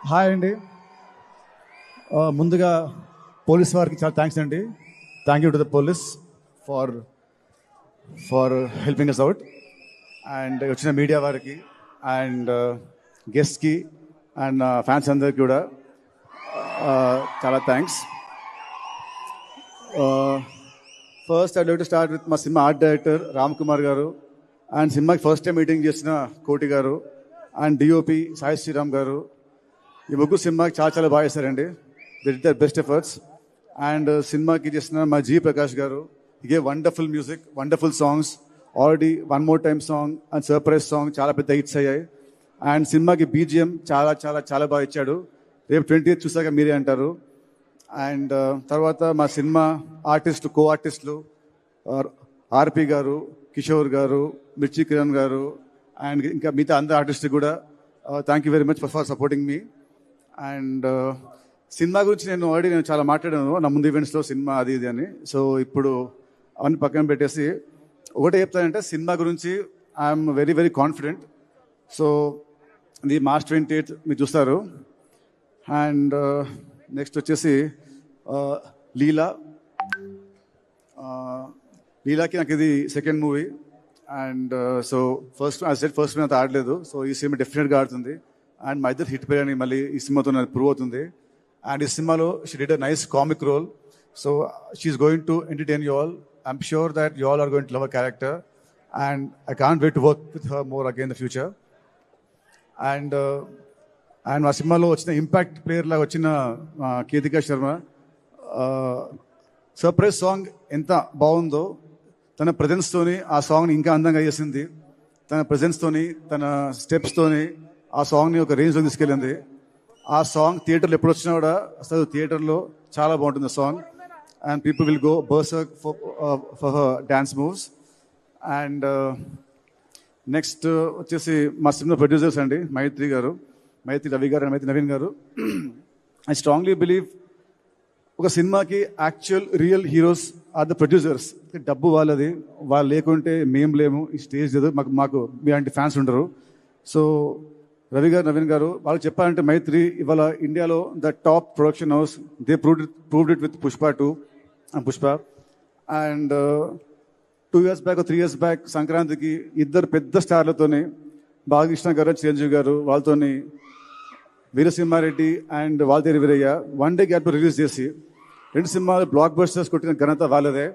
Hi అండి. ముందుగా police వారికి చాలా థ్యాంక్స్ అండి. Thank you to the police for for helping us out. And వచ్చిన మీడియా వారికి అండ్ గెస్ట్కి అండ్ ఫ్యాన్స్ అందరికి కూడా చాలా thanks. First I like to start with మా cinema art director Ram Kumar garu and సినిమాకి ఫస్ట్ టైం మీటింగ్ చేసిన కోటి గారు అండ్ డిఓపి సాయి శ్రీరామ్ గారు. ఈ ముగ్గురు సినిమాకి చాలా బాగా చేశారండి. They did there best efforts. And సినిమాకి చేసిన మా జీ ప్రకాష్ గారు, ఈ gave wonderful music, wonderful songs. Already one more time song and surprise song చాలా పెద్ద హిట్స్ అయ్యాయి. అండ్ సినిమాకి బీజిఎం చాలా బాగా ఇచ్చాడు. రేపు 20th చూసాక మీరే అంటారు. అండ్ తర్వాత మా సినిమా ఆర్టిస్టు కో ఆర్టిస్టులు ఆర్పి గారు, కిషోర్ గారు, మిర్చి కిరణ్ గారు అండ్ ఇంకా మిగతా అందరు ఆర్టిస్ట్ కూడా thank you very much for supporting me. And cinema గురించి నేను చాలా మాట్లాడాను నా ముందు ఈవెంట్స్లో, సినిమా అది ఇది అని. సో ఇప్పుడు అవన్నీ పక్కన పెట్టేసి ఒకటే చెప్తానంటే, సినిమా గురించి I'm very very confident. So ఇది March 28 మీరు చూస్తారు. అండ్ నెక్స్ట్ వచ్చేసి లీలాకి నాకు ఇది second movie. And so first అంతా ఆడలేదు. సో ఈ సినిమా డెఫినెట్గా ఆడుతుంది. అండ్ మా ఇద్దరు హిట్ పేరు అని మళ్ళీ ఈ సినిమాతో నాకు ప్రూవ్ అవుతుంది. అండ్ ఈ సినిమాలో she did a nice comic role. So she is going to entertain you all. I'm sure that you all are going to love a character. And I can't wait to work with her more again in the future. And మా సినిమాలో వచ్చిన impact player లాగా వచ్చిన కీతికా Sharma, surprise song ఎంత బాగుందో, తన ప్రజెన్స్తోని ఆ సాంగ్ని ఇంకా అందంగా చేసింది. తన ప్రజెన్స్తోని, తన స్టెప్స్తోని ఆ సాంగ్ని ఒక రేంజ్లో తీసుకెళ్ళింది. ఆ సాంగ్ థియేటర్లో ఎప్పుడు వచ్చినా కూడా అసలు థియేటర్లో చాలా బాగుంటుంది song. And people will go berserk for her dance moves. And next వచ్చేసి మా సినిమా ప్రొడ్యూసర్స్ అండి, మైత్రి రవి గారు అండ్ మైత్రి నవీన్ గారు. ఐ స్ట్రాంగ్లీ బిలీవ్ ఒక సినిమాకి actual real heroes are the producers. డబ్బు వాళ్ళది, వాళ్ళు లేకుంటే మేము లేము, ఈ స్టేజ్ లేదు, మాకు మీలాంటి ఫ్యాన్స్ ఉండరు. సో రవి గారు, నవీన్ గారు వాళ్ళు చెప్పాలంటే మైత్రి ఇవాళ ఇండియాలో the top production house. They proved it with Pushpa 2 and Pushpa. And 2 years back 3 years back సంక్రాంతికి ఇద్దరు పెద్ద స్టార్లతోని, బాలకృష్ణ గారు, చిరంజీవి గారు, వాళ్ళతోని Veera Simha Reddy and Waltair Veerayya one day gap release చేసి 2 సినిమాలు బ్లాక్ బస్టర్స్ కొట్టిన ఘనత వాళ్ళదే.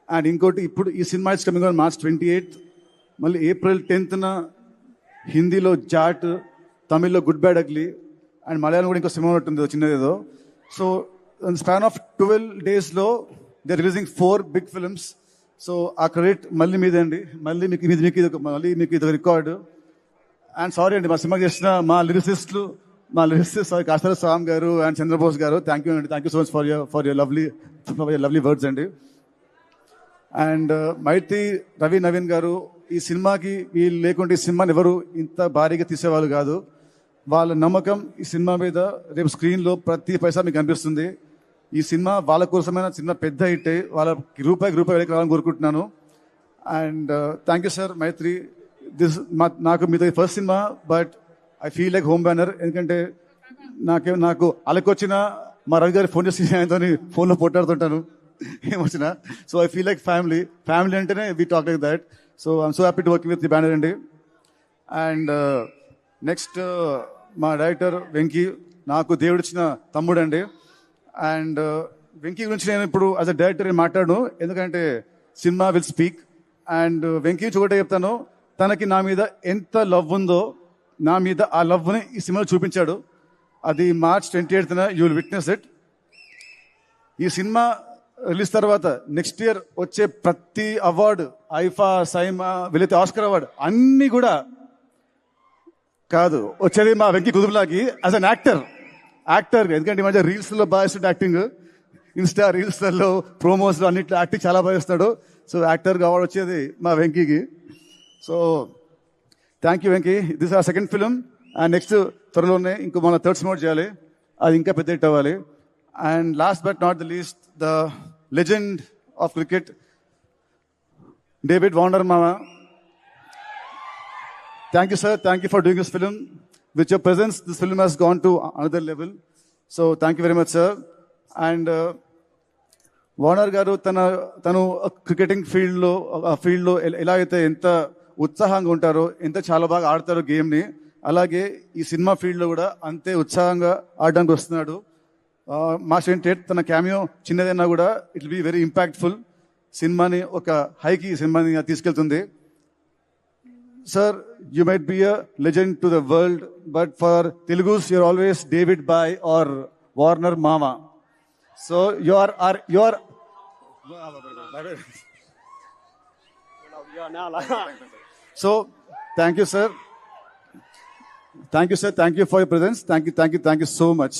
అండ్ ఇంకోటి ఇప్పుడు ఈ cinema is coming on March 28. మళ్ళీ April 10th హిందీలో జాట్, తమిళ్లో good bad ugly and Malayalam కూడా ఇంకో సినిమా ఉంటుంది చిన్నదేదో. సో స్పాన్ ఆఫ్ 12 daysలో they releasing 4 big films. So ఆ క్రెడిట్ మళ్ళీ మీదే అండి. మళ్ళీ మీకు ఇది రికార్డు. అండ్ సారీ అండి, మా సినిమాకి చేసిన మా లిరిసిస్ట్ కాస్తార స్వామి గారు అండ్ చంద్రబోస్ గారు, థ్యాంక్ యూ అండి. Thank you so much for your lovely words అండి. అండ్ మైత్రి రవి నవీన్ గారు, ఈ సినిమాకి వీళ్ళు లేకుంటే ఈ సినిమాని ఎవరు ఇంత భారీగా తీసేవాళ్ళు కాదు. వాళ్ళ నమ్మకం ఈ సినిమా మీద రేపు స్క్రీన్లో ప్రతి పైసా మీకు కనిపిస్తుంది. ఈ సినిమా వాళ్ళ కోసమైన సినిమా పెద్ద హిట్ అయ్యి వాళ్ళకి రూపాయి వెళ్ళి రావాలని కోరుకుంటున్నాను. అండ్ థ్యాంక్ యూ సార్ మైత్రి. నాకు మీతో first cinema, but I feel like home banner. ఎందుకంటే నాకు అలకొచ్చిన మా రవి గారి ఫోన్ చేసి ఆయనతో ఫోన్లో పోట్లాడుతుంటాను ఏమొచ్చినా. So I feel like family అంటేనే we talk like that. So I'm so happy to work with the banner అండి. అండ్ నెక్స్ట్ మా డైరెక్టర్ వెంకీ, నాకు దేవుడిచ్చిన తమ్ముడు అండి. అండ్ వెంకీ గురించి నేను ఇప్పుడు యాజ్ అ డైరెక్టర్ మాట్లాడను, ఎందుకంటే cinema will speak. And Venky ఒకటే చెప్తాను, తనకి నా మీద ఎంత లవ్ ఉందో, నా మీద ఆ లవ్ని ఈ సినిమాలో చూపించాడు. అది March 28th you will witness it. ఈ సినిమా రిలీజ్ తర్వాత నెక్స్ట్ ఇయర్ వచ్చే ప్రతి అవార్డు, ఐఫా, సైమా, వీలైతే ఆస్కర్ అవార్డు అన్నీ కూడా కాదు, వచ్చేది మా వెంకీ కుదుపులాకి యాజ్ అన్ యాక్టర్. ఎందుకంటే ఈ మధ్య రీల్స్లో బాగా ఇస్తాడు యాక్టింగ్, ఇన్స్టా రీల్స్లలో, ప్రోమోస్లో అన్నిట్లో యాక్టింగ్ చాలా బాగా ఇస్తాడు. సో యాక్టర్గా అవార్డు వచ్చేది మా వెంకీకి. So thank you Venky. This our second film. And next త్వరలోనే ఇంకో మన థర్డ్ సినిమా చేయాలి, అది ఇంకా పెద్ద హిట్ అవ్వాలి. And last but not the least, the legend of cricket David Warner మామ. Thank you sir, thank you for doing this film. with your presence, this film has gone to another level. So thank you very much, sir. And Warner గారు తను cricketing ఫీల్డ్లో ఎలా అయితే ఎంత ఉత్సాహంగా ఉంటారో, ఎంత చాలా బాగా ఆడతారో గేమ్ని, అలాగే ఈ సినిమా ఫీల్డ్లో కూడా అంతే ఉత్సాహంగా ఆడడానికి వస్తున్నాడు. మాస్టర్ టేట్ తన క్యామియో చిన్నదైనా కూడా it will be very impactful. సినిమాని ఒక హైకి సినిమాని తీసుకెళ్తుంది. Sir, you might be a legend to the world, but for Telugus you're always David boy or Warner మామా. So you are now. So thank you, sir. Thank you, sir. Thank you for your presence. Thank you so much.